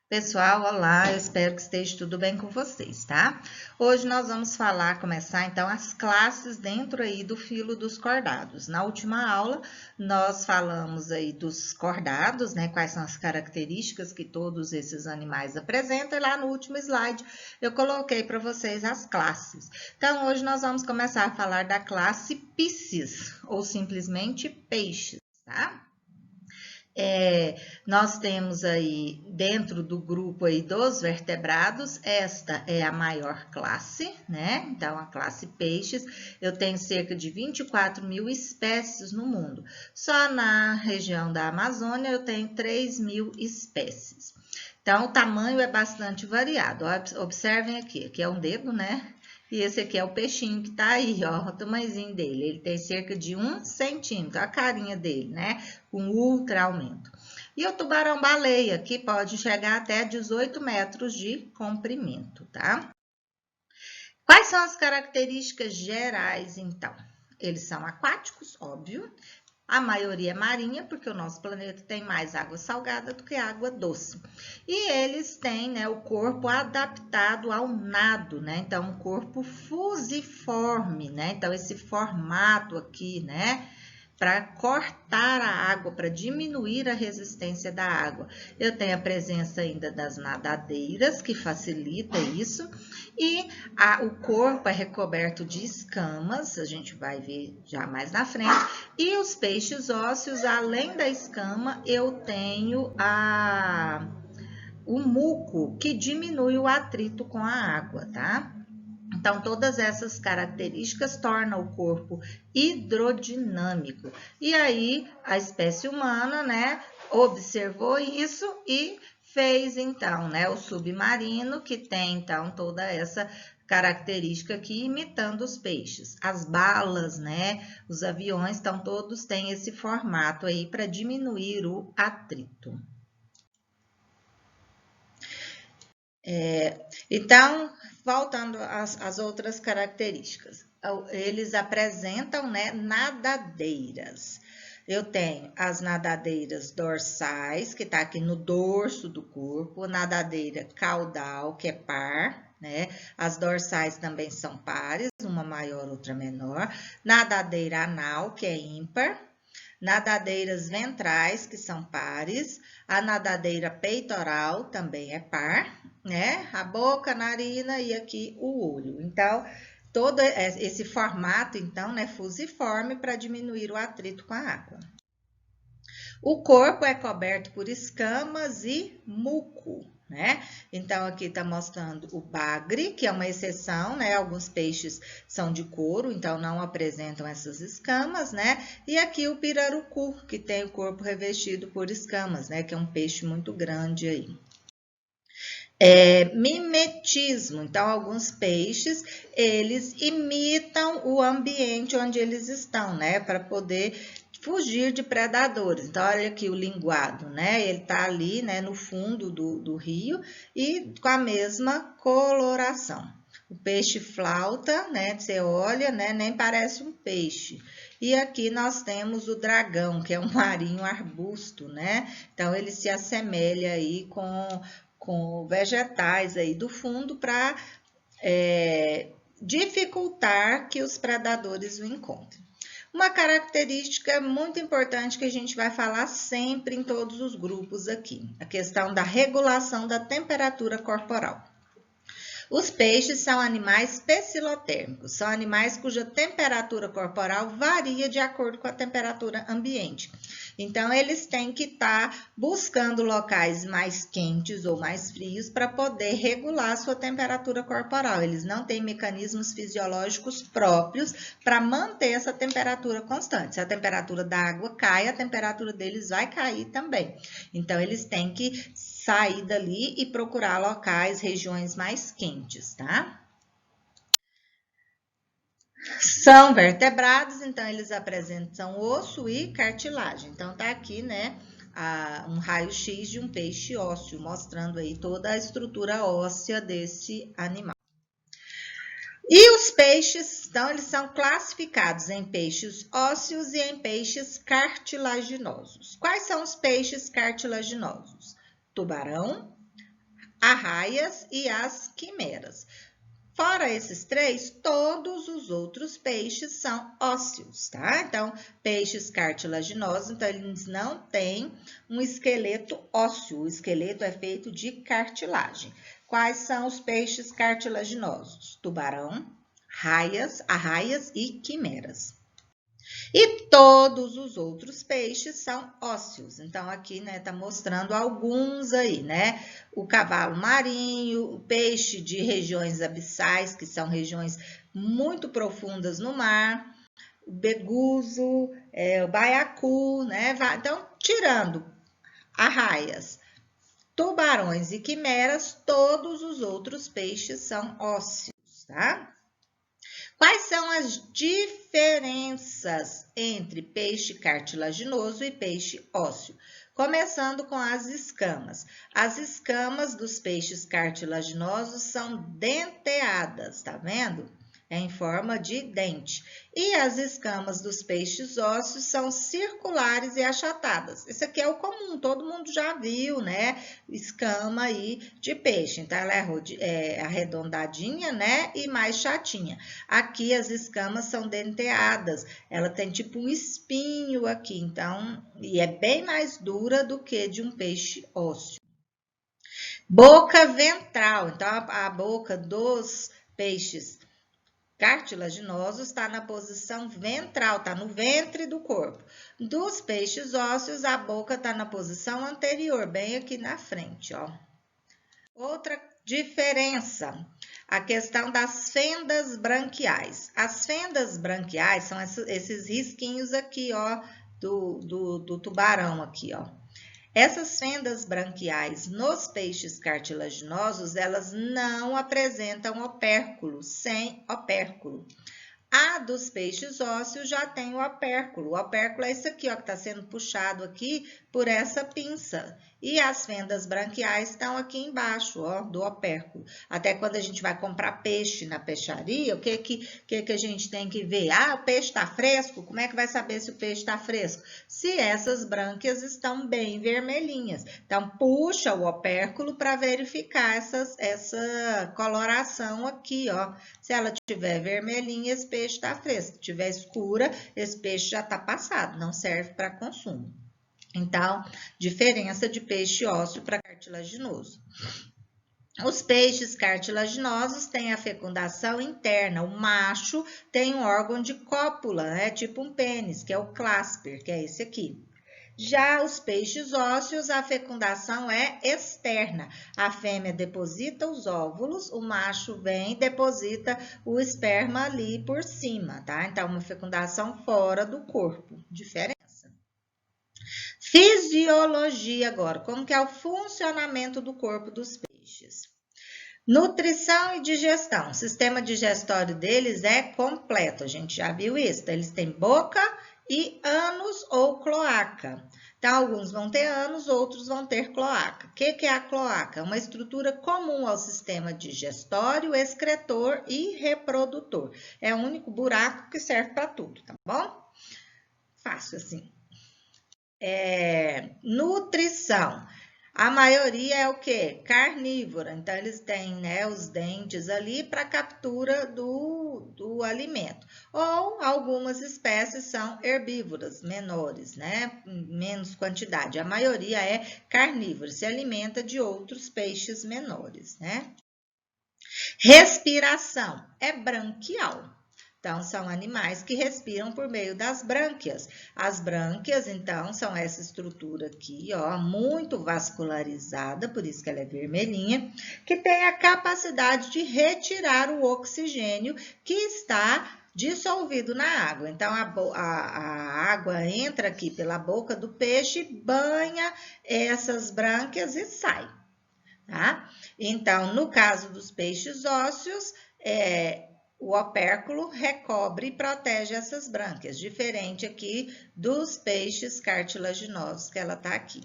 Pessoal, olá, eu espero que esteja tudo bem com vocês, tá? Hoje nós vamos começar então as classes dentro aí do filo dos cordados. Na última aula, nós falamos aí dos cordados, né? Quais são as características que todos esses animais apresentam, e lá no último slide eu coloquei para vocês as classes. Então, hoje nós vamos começar a falar da classe Piscis, ou simplesmente peixes, tá? Nós temos aí, dentro do grupo aí dos vertebrados, esta é a maior classe, né? Então, a classe peixes, eu tenho cerca de 24 mil espécies no mundo. Só na região da Amazônia eu tenho 3 mil espécies. Então, o tamanho é bastante variado. Observem aqui é um dedo, né? E esse aqui é o peixinho que tá aí, ó, o tamanhozinho dele. Ele tem cerca de 1 centímetro, a carinha dele, né? Com ultra aumento. E o tubarão-baleia, que pode chegar até 18 metros de comprimento, tá? Quais são as características gerais, então? Eles são aquáticos, óbvio. A maioria é marinha, porque o nosso planeta tem mais água salgada do que água doce. E eles têm, né, o corpo adaptado ao nado, né? Então, um corpo fusiforme, né? Então, esse formato aqui, né? Para cortar a água, para diminuir a resistência da água. Eu tenho a presença ainda das nadadeiras, que facilita isso, e o corpo é recoberto de escamas, a gente vai ver já mais na frente, e os peixes ósseos, além da escama, eu tenho o muco, que diminui o atrito com a água, tá? Então, todas essas características tornam o corpo hidrodinâmico. E aí, a espécie humana, né, observou isso e fez, então, né, o submarino, que tem, então, toda essa característica aqui, imitando os peixes. As balas, né, os aviões, então, todos têm esse formato aí para diminuir o atrito. Então, voltando às outras características, eles apresentam, né, nadadeiras. Eu tenho as nadadeiras dorsais, que está aqui no dorso do corpo, nadadeira caudal, que é par, né? As dorsais também são pares, uma maior, outra menor. Nadadeira anal, que é ímpar. Nadadeiras ventrais, que são pares. A nadadeira peitoral também é par, né? A boca, a narina e aqui o olho. Então, todo esse formato, então, né, fusiforme para diminuir o atrito com a água. O corpo é coberto por escamas e muco, né? Então, aqui está mostrando o bagre, que é uma exceção, né? Alguns peixes são de couro, então não apresentam essas escamas, né? E aqui o pirarucu, que tem o corpo revestido por escamas, né? Que é um peixe muito grande aí. Mimetismo, então alguns peixes, eles imitam o ambiente onde eles estão, né? Para poder fugir de predadores. Então, olha aqui o linguado, né? Ele tá ali, né, no fundo do rio e com a mesma coloração. O peixe flauta, né? Você olha, né? Nem parece um peixe. E aqui nós temos o dragão, que é um marinho arbusto, né? Então, ele se assemelha aí com vegetais aí do fundo para dificultar que os predadores o encontrem. Uma característica muito importante que a gente vai falar sempre em todos os grupos aqui, a questão da regulação da temperatura corporal. Os peixes são animais pecilotérmicos, são animais cuja temperatura corporal varia de acordo com a temperatura ambiente. Então, eles têm que estar buscando locais mais quentes ou mais frios para poder regular a sua temperatura corporal. Eles não têm mecanismos fisiológicos próprios para manter essa temperatura constante. Se a temperatura da água cai, a temperatura deles vai cair também. Então, eles têm que sair dali e procurar locais, regiões mais quentes, tá? São vertebrados, então eles apresentam osso e cartilagem. Então tá aqui, né, um raio-x de um peixe ósseo, mostrando aí toda a estrutura óssea desse animal. E os peixes, então, eles são classificados em peixes ósseos e em peixes cartilaginosos. Quais são os peixes cartilaginosos? Tubarão, arraias e as quimeras. Fora esses três, todos os outros peixes são ósseos, tá? Então, peixes cartilaginosos, então eles não têm um esqueleto ósseo. O esqueleto é feito de cartilagem. Quais são os peixes cartilaginosos? Tubarão, arraias e quimeras. E todos os outros peixes são ósseos. Então, aqui, né, tá mostrando alguns aí, né? O cavalo marinho, o peixe de regiões abissais, que são regiões muito profundas no mar, o beguzo, o baiacu, né? Então, tirando arraias, tubarões e quimeras, todos os outros peixes são ósseos, tá? Quais são as diferenças entre peixe cartilaginoso e peixe ósseo? Começando com as escamas. As escamas dos peixes cartilaginosos são denteadas, tá vendo? É em forma de dente. E as escamas dos peixes ósseos são circulares e achatadas. Isso aqui é o comum, todo mundo já viu, né? Escama aí de peixe. Então, ela é arredondadinha, né? E mais chatinha. Aqui as escamas são denteadas. Ela tem tipo um espinho aqui, então, e é bem mais dura do que de um peixe ósseo. Boca ventral. Então, a boca dos peixes cartilaginosos está na posição ventral, está no ventre do corpo. Dos peixes ósseos, a boca está na posição anterior, bem aqui na frente, ó. Outra diferença, a questão das fendas branquiais. As fendas branquiais são esses risquinhos aqui, ó, do tubarão aqui, ó. Essas fendas branquiais nos peixes cartilaginosos, elas não apresentam opérculo, sem opérculo. A dos peixes ósseos já tem o opérculo. O opérculo é isso aqui, ó, que está sendo puxado aqui por essa pinça. E as fendas branquiais estão aqui embaixo, ó, do opérculo. Até quando a gente vai comprar peixe na peixaria, o que a gente tem que ver? Ah, o peixe está fresco? Como é que vai saber se o peixe está fresco? Se essas brânquias estão bem vermelhinhas. Então, puxa o opérculo para verificar essa coloração aqui, ó. Se ela tiver vermelhinha, esse peixe está fresco. Se tiver escura, esse peixe já está passado, não serve para consumo. Então, diferença de peixe ósseo para cartilaginoso. Os peixes cartilaginosos têm a fecundação interna. O macho tem um órgão de cópula, né? Tipo um pênis, que é o clasper, que é esse aqui. Já os peixes ósseos, a fecundação é externa. A fêmea deposita os óvulos, o macho vem e deposita o esperma ali por cima, tá? Então, uma fecundação fora do corpo. Diferença. Fisiologia agora, como que é o funcionamento do corpo dos peixes? Nutrição e digestão. O sistema digestório deles é completo, a gente já viu isso. Eles têm boca e ânus ou cloaca. Então, alguns vão ter ânus, outros vão ter cloaca. O que é a cloaca? É uma estrutura comum ao sistema digestório, excretor e reprodutor. É o único buraco que serve para tudo, tá bom? Fácil assim. Nutrição. A maioria é o quê? Carnívora. Então, eles têm, né, os dentes ali para captura do alimento. Ou algumas espécies são herbívoras, menores, né? Menos quantidade. A maioria é carnívora, se alimenta de outros peixes menores, né? Respiração é branquial. Então, são animais que respiram por meio das brânquias. As brânquias, então, são essa estrutura aqui, ó, muito vascularizada, por isso que ela é vermelhinha, que tem a capacidade de retirar o oxigênio que está dissolvido na água. Então, a água entra aqui pela boca do peixe, banha essas brânquias e sai, tá? Então, no caso dos peixes ósseos, o opérculo recobre e protege essas brânquias, diferente aqui dos peixes cartilaginosos, que ela está aqui.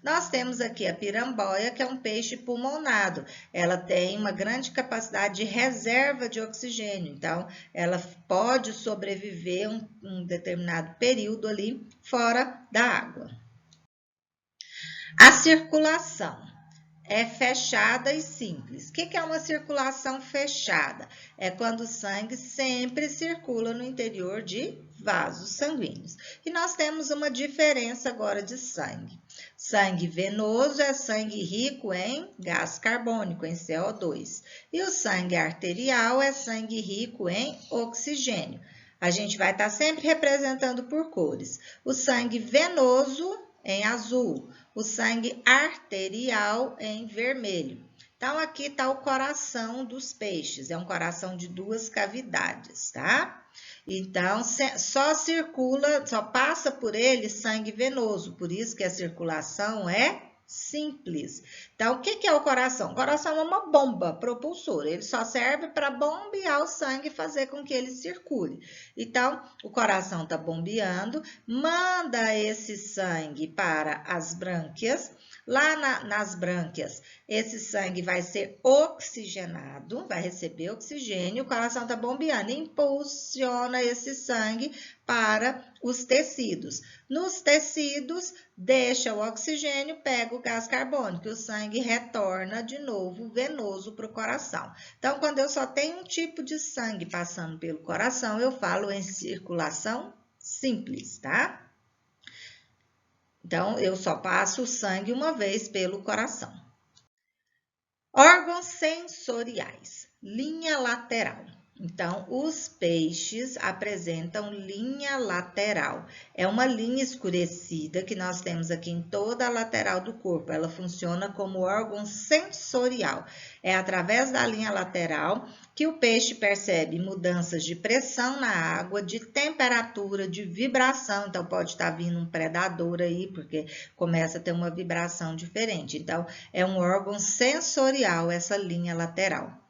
Nós temos aqui a piramboia, que é um peixe pulmonado. Ela tem uma grande capacidade de reserva de oxigênio, então ela pode sobreviver um determinado período ali fora da água. A circulação. é fechada e simples. O que é uma circulação fechada? É quando o sangue sempre circula no interior de vasos sanguíneos. E nós temos uma diferença agora de sangue. Sangue venoso é sangue rico em gás carbônico, em CO2. E o sangue arterial é sangue rico em oxigênio. A gente vai estar sempre representando por cores. O sangue venoso em azul, o sangue arterial em vermelho. Então, aqui está o coração dos peixes, é um coração de 2 cavidades, tá? Então, só circula, só passa por ele sangue venoso, por isso que a circulação é simples. Então, o que é o coração? O coração é uma bomba propulsora, ele só serve para bombear o sangue e fazer com que ele circule. Então, o coração está bombeando, manda esse sangue para as brânquias. Lá nas brânquias, esse sangue vai ser oxigenado, vai receber oxigênio, o coração está bombeando, impulsiona esse sangue para os tecidos. Nos tecidos, deixa o oxigênio, pega o gás carbônico, e o sangue retorna de novo venoso para o coração. Então, quando eu só tenho um tipo de sangue passando pelo coração, eu falo em circulação simples, tá? Então, eu só passo o sangue uma vez pelo coração. Órgãos sensoriais, linha lateral. Então, os peixes apresentam linha lateral. É uma linha escurecida que nós temos aqui em toda a lateral do corpo. Ela funciona como órgão sensorial. É através da linha lateral que o peixe percebe mudanças de pressão na água, de temperatura, de vibração. Então, pode estar vindo um predador aí, porque começa a ter uma vibração diferente. Então, é um órgão sensorial essa linha lateral.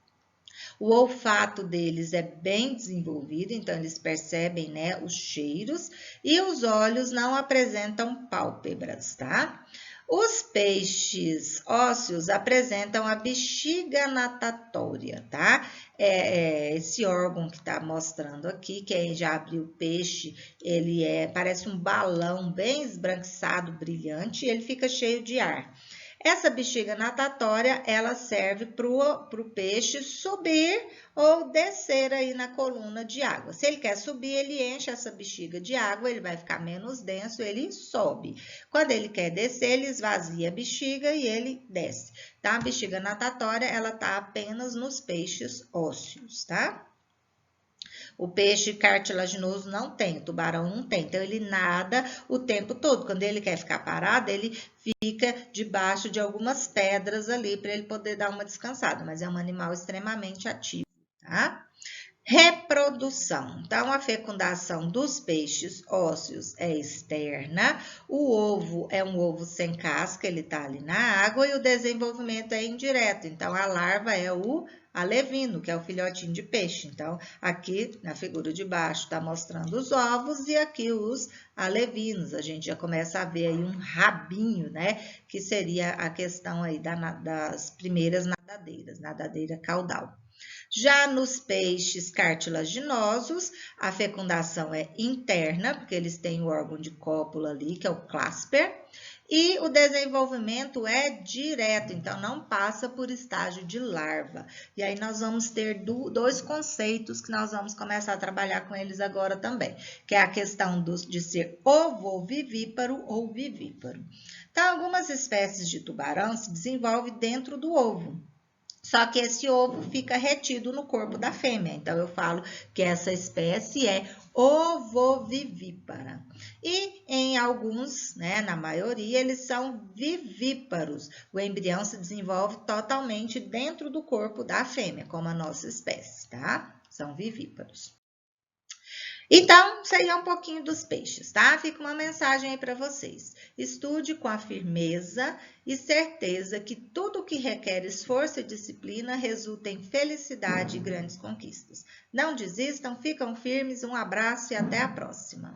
O olfato deles é bem desenvolvido, então eles percebem, né, os cheiros, e os olhos não apresentam pálpebras, tá? Os peixes ósseos apresentam a bexiga natatória, tá? Esse órgão que está mostrando aqui, que já abriu o peixe, ele parece um balão bem esbranquiçado, brilhante, e ele fica cheio de ar. Essa bexiga natatória, ela serve para o peixe subir ou descer aí na coluna de água. Se ele quer subir, ele enche essa bexiga de água, ele vai ficar menos denso, ele sobe. Quando ele quer descer, ele esvazia a bexiga e ele desce. Tá? A bexiga natatória, ela tá apenas nos peixes ósseos, tá? O peixe cartilaginoso não tem, o tubarão não tem. Então, ele nada o tempo todo. Quando ele quer ficar parado, ele fica debaixo de algumas pedras ali para ele poder dar uma descansada. Mas é um animal extremamente ativo, tá? Reprodução. Então, a fecundação dos peixes ósseos é externa. O ovo é um ovo sem casca, ele está ali na água. E o desenvolvimento é indireto. Então, a larva é o alevino, que é o filhotinho de peixe. Então, aqui na figura de baixo está mostrando os ovos e aqui os alevinos. A gente já começa a ver aí um rabinho, né? Que seria a questão aí das primeiras nadadeiras, nadadeira caudal. Já nos peixes cartilaginosos, a fecundação é interna, porque eles têm o órgão de cópula ali, que é o clasper, e o desenvolvimento é direto, então não passa por estágio de larva. E aí nós vamos ter dois conceitos que nós vamos começar a trabalhar com eles agora também, que é a questão de ser ovovivíparo ou vivíparo. Então, algumas espécies de tubarão se desenvolvem dentro do ovo. Só que esse ovo fica retido no corpo da fêmea. Então, eu falo que essa espécie é ovovivípara. E em alguns, né, na maioria, eles são vivíparos. O embrião se desenvolve totalmente dentro do corpo da fêmea, como a nossa espécie, tá? São vivíparos. Então, isso aí é um pouquinho dos peixes, tá? Fica uma mensagem aí para vocês. Estude com a firmeza e certeza que tudo que requer esforço e disciplina resulta em felicidade e grandes conquistas. Não desistam, ficam firmes, um abraço e até a próxima.